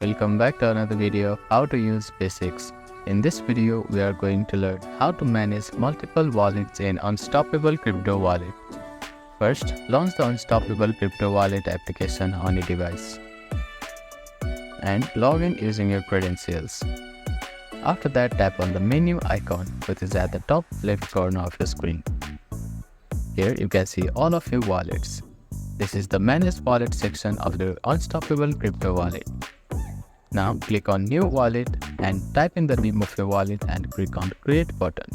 Welcome back to another video of how to use Basics. In this video, we are going to learn how to manage multiple wallets in Unstoppable Crypto Wallet. First, launch the Unstoppable Crypto Wallet application on your device and log in using your credentials. After that, tap on the menu icon which is at the top left corner of your screen. Here you can see all of your wallets. This is the Manage Wallet section of the Unstoppable Crypto Wallet. Now click on New Wallet and type in the name of your wallet and click on Create button.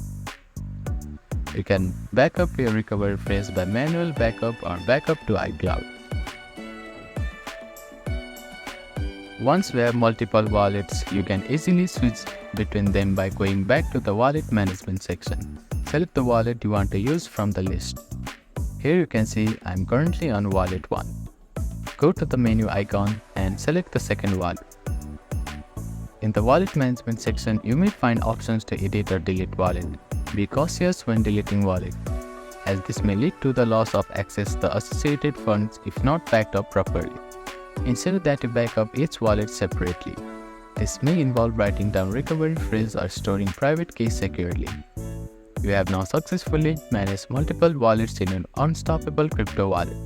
You can backup your recovery phrase by manual backup or backup to iCloud. Once you have multiple wallets, you can easily switch between them by going back to the Wallet Management section. Select the wallet you want to use from the list. Here you can see I am currently on Wallet 1. Go to the menu icon and select the second wallet. In the Wallet Management section, you may find options to edit or delete wallet. Be cautious when deleting wallet, as this may lead to the loss of access to the associated funds if not backed up properly. Ensure that you back up each wallet separately. This may involve writing down recovery phrase or storing private keys securely. You have now successfully managed multiple wallets in an Unstoppable Crypto Wallet.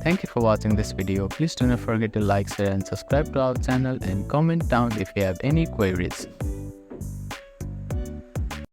Thank you for watching this video. Please do not forget to like, share and subscribe to our channel and comment down if you have any queries.